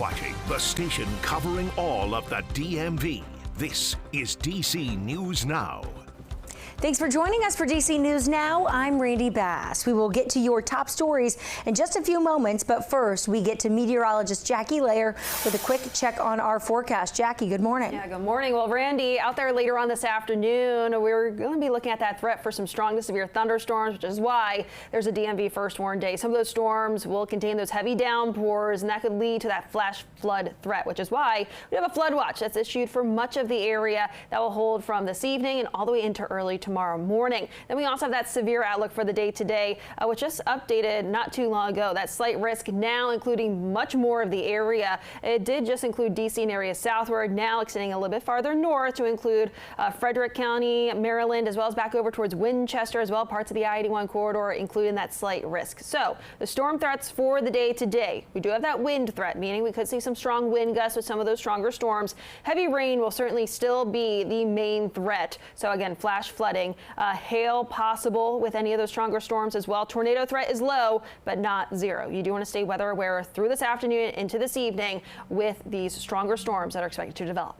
watching the station covering all of the DMV. This is DC News Now. Thanks for joining us for DC News Now. I'm Randy Bass. We will get to your top stories in just a few moments, but first we get to meteorologist Jackie Layer with a quick check on our forecast. Jackie, good morning. Yeah, good morning. Well, Randy, out there later on this afternoon, we're going to be looking at that threat for some strong to severe thunderstorms, which is why there's a DMV first warn day. Some of those storms will contain those heavy downpours, and that could lead to that flash flood threat, which is why we have a flood watch that's issued for much of the area that will hold from this evening and all the way into early tomorrow morning. Then we also have that severe outlook for the day today, which just updated not too long ago. That slight risk now including much more of the area. It did just include DC and areas southward, now extending a little bit farther north to include Frederick County, Maryland, as well as back over towards Winchester, as well parts of the I-81 corridor, including that slight risk. So the storm threats for the day today, we do have that wind threat, meaning we could see some strong wind gusts with some of those stronger storms. Heavy rain will certainly still be the main threat. So again, flash flooding. Hail possible with any of those stronger storms as well. Tornado threat is low, but not zero. You do want to stay weather aware through this afternoon into this evening with these stronger storms that are expected to develop.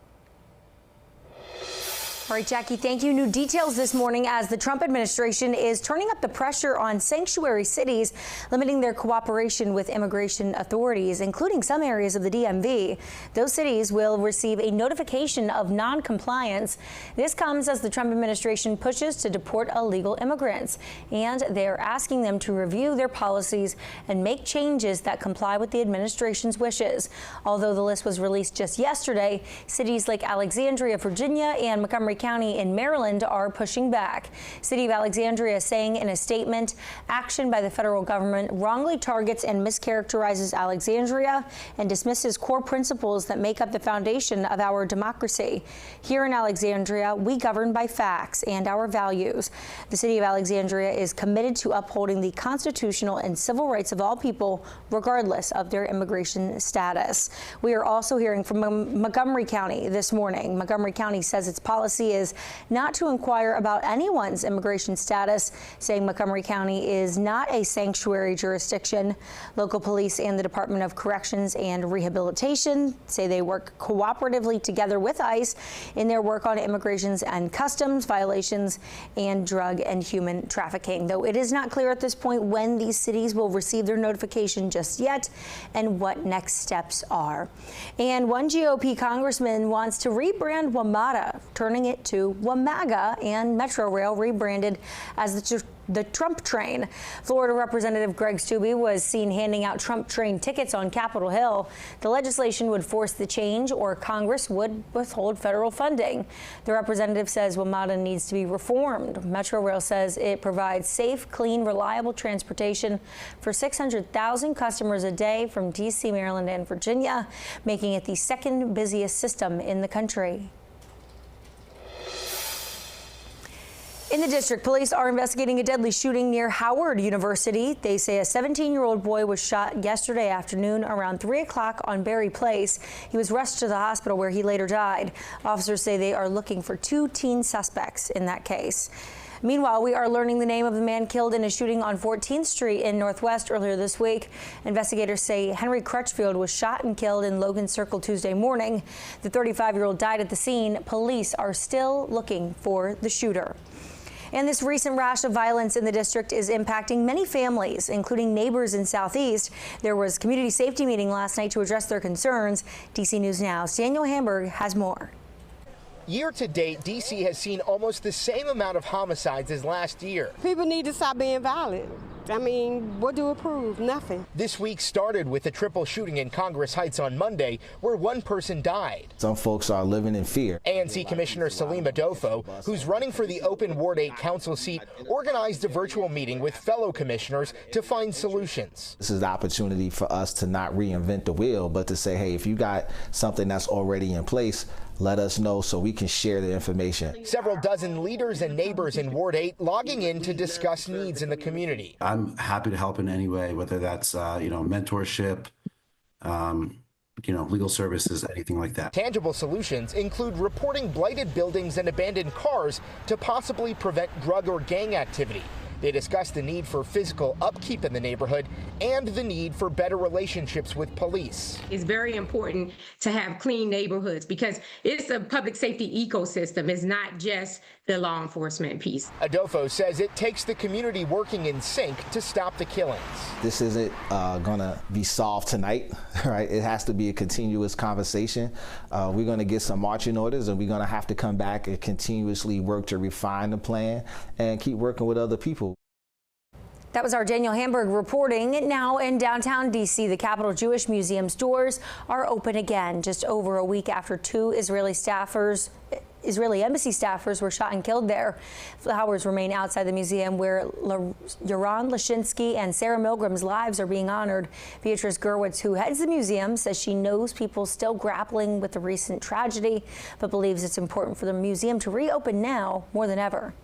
All right, Jackie, thank you. New details this morning as the Trump administration is turning up the pressure on sanctuary cities, limiting their cooperation with immigration authorities, including some areas of the DMV. Those cities will receive a notification of non-compliance. This comes as the Trump administration pushes to deport illegal immigrants, and they're asking them to review their policies and make changes that comply with the administration's wishes. Although the list was released just yesterday, cities like Alexandria, Virginia, and Montgomery County in Maryland are pushing back. City of Alexandria saying in a statement, action by the federal government wrongly targets and mischaracterizes Alexandria and dismisses core principles that make up the foundation of our democracy. Here in Alexandria, we govern by facts and our values. The City of Alexandria is committed to upholding the constitutional and civil rights of all people, regardless of their immigration status. We are also hearing from Montgomery County this morning. Montgomery County says its policy is not to inquire about anyone's immigration status, saying Montgomery County is not a sanctuary jurisdiction. Local police and the Department of Corrections and Rehabilitation say they work cooperatively together with ICE in their work on immigrations and customs violations and drug and human trafficking, though it is not clear at this point when these cities will receive their notification just yet and what next steps are. And one GOP congressman wants to rebrand WMATA, turning it to WMAGA, and Metro Rail rebranded as the Trump train. Florida Representative Greg Steube was seen handing out Trump train tickets on Capitol Hill. The legislation would force the change, or Congress would withhold federal funding. The representative says WMATA needs to be reformed. Metro Rail says it provides safe, clean, reliable transportation for 600,000 customers a day from DC, Maryland, and Virginia, making it the second busiest system in the country. In the district, police are investigating a deadly shooting near Howard University. They say a 17-year-old boy was shot yesterday afternoon around 3 o'clock on Berry Place. He was rushed to the hospital where he later died. Officers say they are looking for 2 teen suspects in that case. Meanwhile, we are learning the name of the man killed in a shooting on 14th Street in Northwest earlier this week. Investigators say Henry Crutchfield was shot and killed in Logan Circle Tuesday morning. The 35-year-old died at the scene. Police are still looking for the shooter. And this recent rash of violence in the district is impacting many families, including neighbors in Southeast. There was a community safety meeting last night to address their concerns. DC News Now's Daniel Hamburg has more. Year to date, DC has seen almost the same amount of homicides as last year. People need to stop being violent. I mean, what do it prove? Nothing. This week started with a triple shooting in Congress Heights on Monday, where one person died. Some folks are living in fear. ANC Commissioner Salim Adolfo, who's running for the open Ward 8 council seat, organized a virtual meeting with fellow commissioners to find solutions. This is the opportunity for us to not reinvent the wheel, but to say, hey, if you got something that's already in place, let us know so we can share the information. Several dozen leaders and neighbors in Ward 8 logging in to discuss needs in the community. I'm happy to help in any way, whether that's mentorship, legal services, anything like that. Tangible solutions include reporting blighted buildings and abandoned cars to possibly prevent drug or gang activity. They discussed the need for physical upkeep in the neighborhood and the need for better relationships with police. It's very important to have clean neighborhoods because it's a public safety ecosystem. It's not just the law enforcement piece. Adolfo says it takes the community working in sync to stop the killings. This isn't gonna be solved tonight, right? It has to be a continuous conversation. We're gonna get some marching orders, and we're gonna have to come back and continuously work to refine the plan and keep working with other people. That was our Daniel Hamburg reporting. Now in downtown D.C., the Capitol Jewish Museum's doors are open again, just over a week after two Israeli embassy staffers were shot and killed there. Flowers remain outside the museum where Yaron Lashinsky and Sarah Milgram's lives are being honored. Beatrice Gerwitz, who heads the museum, says she knows people still grappling with the recent tragedy, but believes it's important for the museum to reopen now more than ever.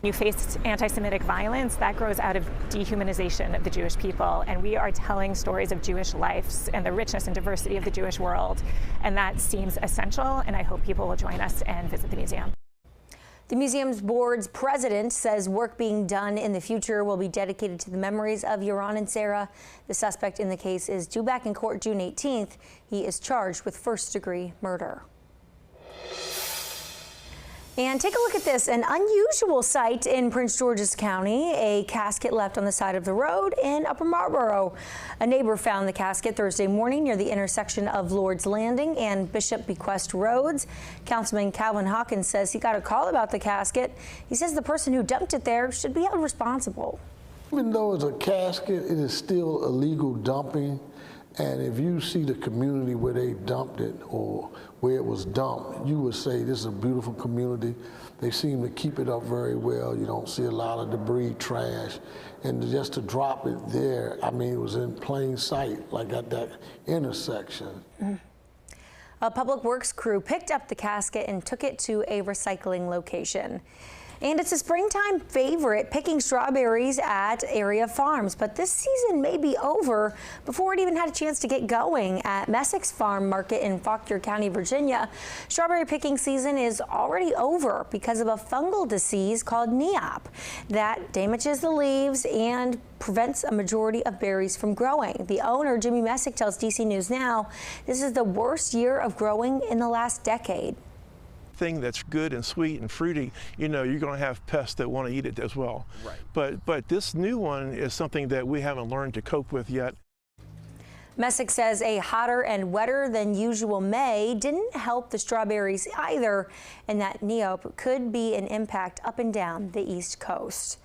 You face anti-Semitic violence, that grows out of dehumanization of the Jewish people, and we are telling stories of Jewish lives and the richness and diversity of the Jewish world, and that seems essential, and I hope people will join us and visit the museum. The museum's board's president says work being done in the future will be dedicated to the memories of Yaron and Sarah. The suspect in the case is due back in court June 18th. He is charged with first-degree murder. And take a look at this, an unusual sight in Prince George's County, a casket left on the side of the road in Upper Marlboro. A neighbor found the casket Thursday morning near the intersection of Lord's Landing and Bishop Bequest Roads. Councilman Calvin Hawkins says he got a call about the casket. He says the person who dumped it there should be held responsible. Even though it's a casket, it is still illegal dumping. And if you see the community where they dumped it or where it was dumped, you would say this is a beautiful community. They seem to keep it up very well. You don't see a lot of debris, trash. And just to drop it there, I mean, it was in plain sight, like at that intersection. A public works crew picked up the casket and took it to a recycling location. And it's a springtime favorite, picking strawberries at area farms. But this season may be over before it even had a chance to get going at Messick's Farm Market in Fauquier County, Virginia. Strawberry picking season is already over because of a fungal disease called NEOP that damages the leaves and prevents a majority of berries from growing. The owner, Jimmy Messick, tells DC News Now this is the worst year of growing in the last decade. Thing that's good and sweet and fruity, you know, you're going to have pests that want to eat it as well. Right. But this new one is something that we haven't learned to cope with yet. Messick says a hotter and wetter than usual May didn't help the strawberries either, and that NEOP could be an impact up and down the East Coast.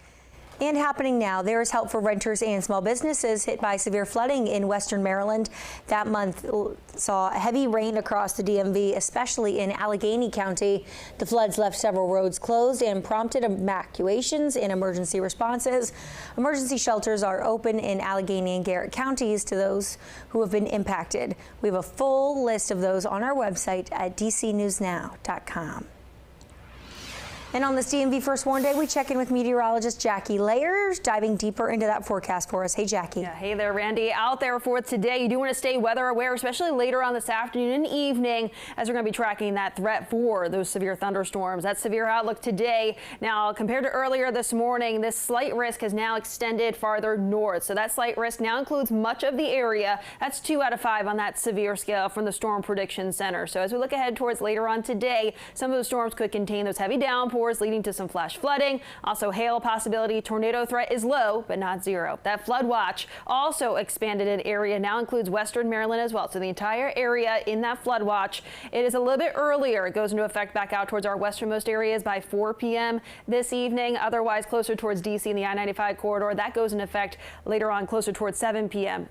And happening now, there is help for renters and small businesses hit by severe flooding in western Maryland. That month saw heavy rain across the DMV, especially in Allegheny County. The floods left several roads closed and prompted evacuations and emergency responses. Emergency shelters are open in Allegheny and Garrett counties to those who have been impacted. We have a full list of those on our website at dcnewsnow.com. And on this DMV First Warn Day, we check in with meteorologist Jackie Layers, diving deeper into that forecast for us. Hey, Jackie. Yeah, hey there, Randy. Out there for today, you do want to stay weather aware, especially later on this afternoon and evening, as we're going to be tracking that threat for those severe thunderstorms. That severe outlook today. Now, compared to earlier this morning, this slight risk has now extended farther north. So that slight risk now includes much of the area. That's 2 out of 5 on that severe scale from the Storm Prediction Center. So as we look ahead towards later on today, some of those storms could contain those heavy downpours, leading to some flash flooding. Also hail possibility. Tornado threat is low, but not zero. That flood watch also expanded in area, now includes western Maryland as well. So the entire area in that flood watch. It is a little bit earlier. It goes into effect back out towards our westernmost areas by 4 p.m. this evening. Otherwise closer towards DC and the I-95 corridor. That goes in effect later on closer towards 7 p.m.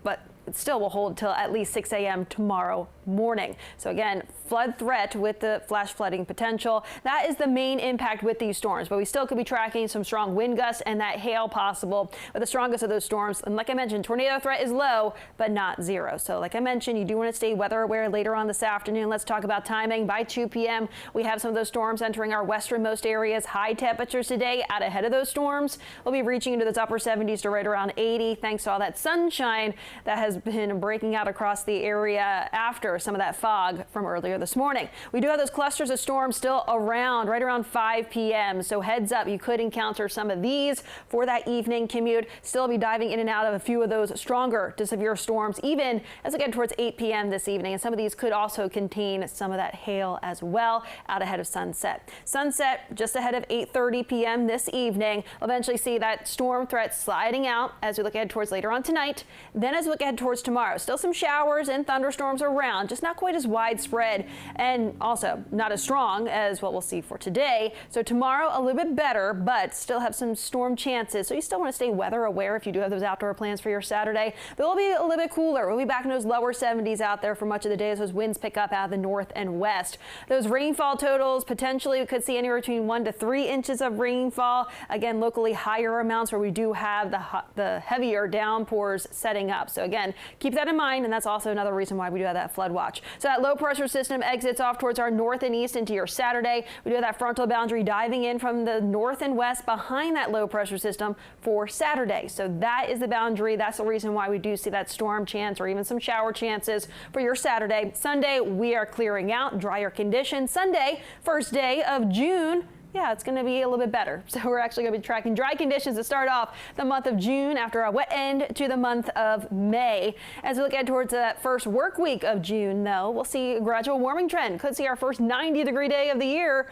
But it still will hold till at least 6 a.m. tomorrow morning. So again, flood threat with the flash flooding potential. That is the main impact with these storms, but we still could be tracking some strong wind gusts and that hail possible. But the strongest of those storms, and like I mentioned, tornado threat is low, but not zero. So like I mentioned, you do want to stay weather aware later on this afternoon. Let's talk about timing. By 2 p.m., we have some of those storms entering our westernmost areas. High temperatures today out ahead of those storms. We'll be reaching into those upper 70s to right around 80 thanks to all that sunshine that has been breaking out across the area after some of that fog from earlier this morning. We do have those clusters of storms still around right around 5 p.m. So heads up, you could encounter some of these for that evening commute. Still be diving in and out of a few of those stronger to severe storms, even as we get towards 8 p.m. this evening. And some of these could also contain some of that hail as well out ahead of sunset. Sunset just ahead of 8:30 p.m. this evening. We'll eventually see that storm threat sliding out as we look ahead towards later on tonight. Then as we look ahead towards tomorrow, still some showers and thunderstorms around, just not quite as widespread and also not as strong as what we'll see for today. So tomorrow a little bit better, but still have some storm chances. So you still want to stay weather aware if you do have those outdoor plans for your Saturday. But it'll be a little bit cooler. We'll be back in those lower 70s out there for much of the day as those winds pick up out of the north and west. Those rainfall totals, potentially we could see anywhere between 1 to 3 inches of rainfall. Again, locally higher amounts where we do have the heavier downpours setting up. So again, keep that in mind, and that's also another reason why we do have that flood watch. So that low pressure system exits off towards our north and east into your Saturday. We do have that frontal boundary diving in from the north and west behind that low pressure system for Saturday. So that is the boundary. That's the reason why we do see that storm chance or even some shower chances for your Saturday. Sunday, we are clearing out, drier conditions. Sunday, first day of June. Yeah, it's going to be a little bit better. So we're actually going to be tracking dry conditions to start off the month of June after a wet end to the month of May. As we look ahead towards that first work week of June, though, we'll see a gradual warming trend. Could see our first 90-degree day of the year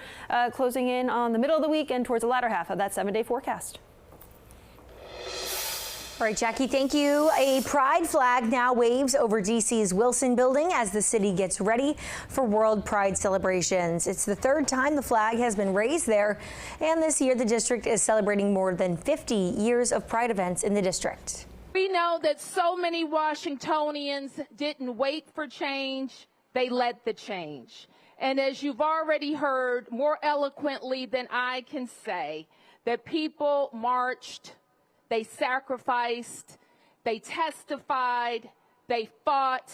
closing in on the middle of the week and towards the latter half of that 7-day forecast. All right, Jackie, thank you. A pride flag now waves over D.C.'s Wilson Building as the city gets ready for World Pride celebrations. It's the third time the flag has been raised there, and this year the district is celebrating more than 50 years of pride events in the district. We know that so many Washingtonians didn't wait for change, they led the change. And as you've already heard more eloquently than I can say, that people marched, they sacrificed, they testified, they fought,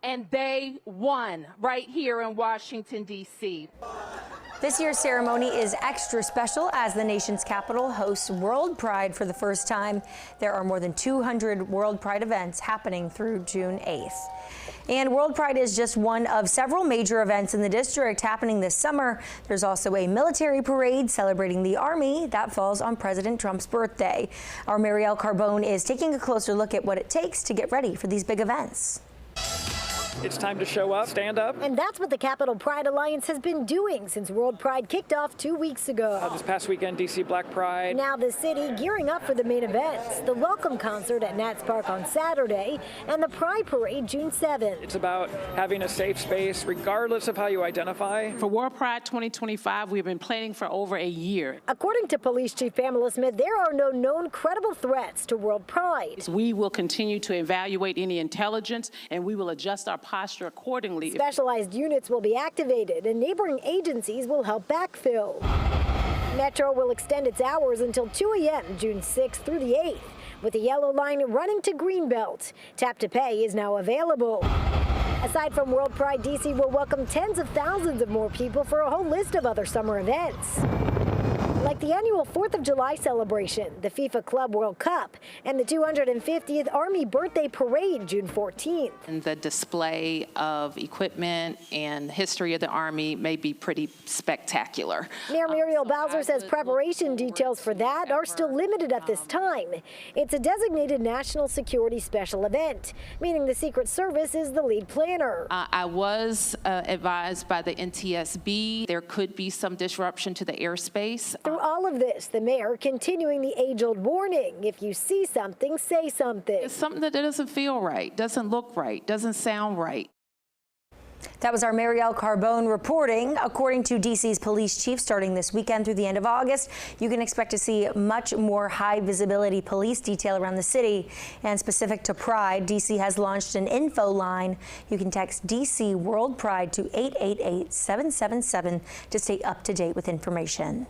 and they won right here in Washington, D.C. This year's ceremony is extra special as the nation's capital hosts World Pride for the first time. There are more than 200 World Pride events happening through June 8th. And World Pride is just one of several major events in the district happening this summer. There's also a military parade celebrating the Army that falls on President Trump's birthday. Our Marielle Carbone is taking a closer look at what it takes to get ready for these big events. It's time to show up, stand up. And that's what the Capitol Pride Alliance has been doing since World Pride kicked off 2 weeks ago. This past weekend, D.C. Black Pride. Now the city gearing up for the main events, the welcome concert at Nats Park on Saturday and the Pride Parade June 7th. It's about having a safe space regardless of how you identify. For World Pride 2025, we've been planning for over a year. According to Police Chief Pamela Smith, there are no known credible threats to World Pride. We will continue to evaluate any intelligence and we will adjust our posture accordingly. Specialized units will be activated and neighboring agencies will help backfill. Metro will extend its hours until 2 a.m. June 6th through the 8th, with the yellow line running to Greenbelt. Tap to pay is now available. Aside from World Pride, D.C. will welcome tens of thousands of more people for a whole list of other summer events, like the annual 4th of July celebration, the FIFA Club World Cup, and the 250th Army Birthday Parade, June 14th. And the display of equipment and history of the Army may be pretty spectacular. Mayor Muriel Bowser says preparation details for that are still limited at this time. It's a designated national security special event, meaning the Secret Service is the lead planner. I was advised by the NTSB there could be some disruption to the airspace. Through all of this, the mayor continuing the age-old warning, if you see something, say something. It's something that doesn't feel right, doesn't look right, doesn't sound right. That was our Marielle Carbone reporting. According to D.C.'s police chief, starting this weekend through the end of August, you can expect to see much more high-visibility police detail around the city. And specific to Pride, D.C. has launched an info line. You can text D.C. World Pride to 888-777 to stay up to date with information.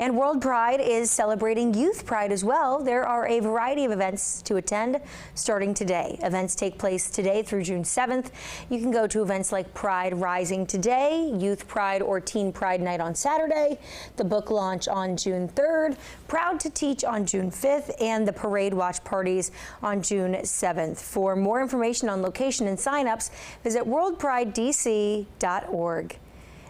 And World Pride is celebrating Youth Pride as well. There are a variety of events to attend starting today. Events take place today through June 7th. You can go to events like Pride Rising today, Youth Pride or Teen Pride Night on Saturday, the book launch on June 3rd, Proud to Teach on June 5th, and the parade watch parties on June 7th. For more information on location and signups, visit worldpridedc.org.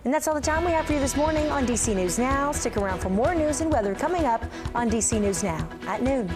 And that's all the time we have for you this morning on DC News Now. Stick around for more news and weather coming up on DC News Now at noon.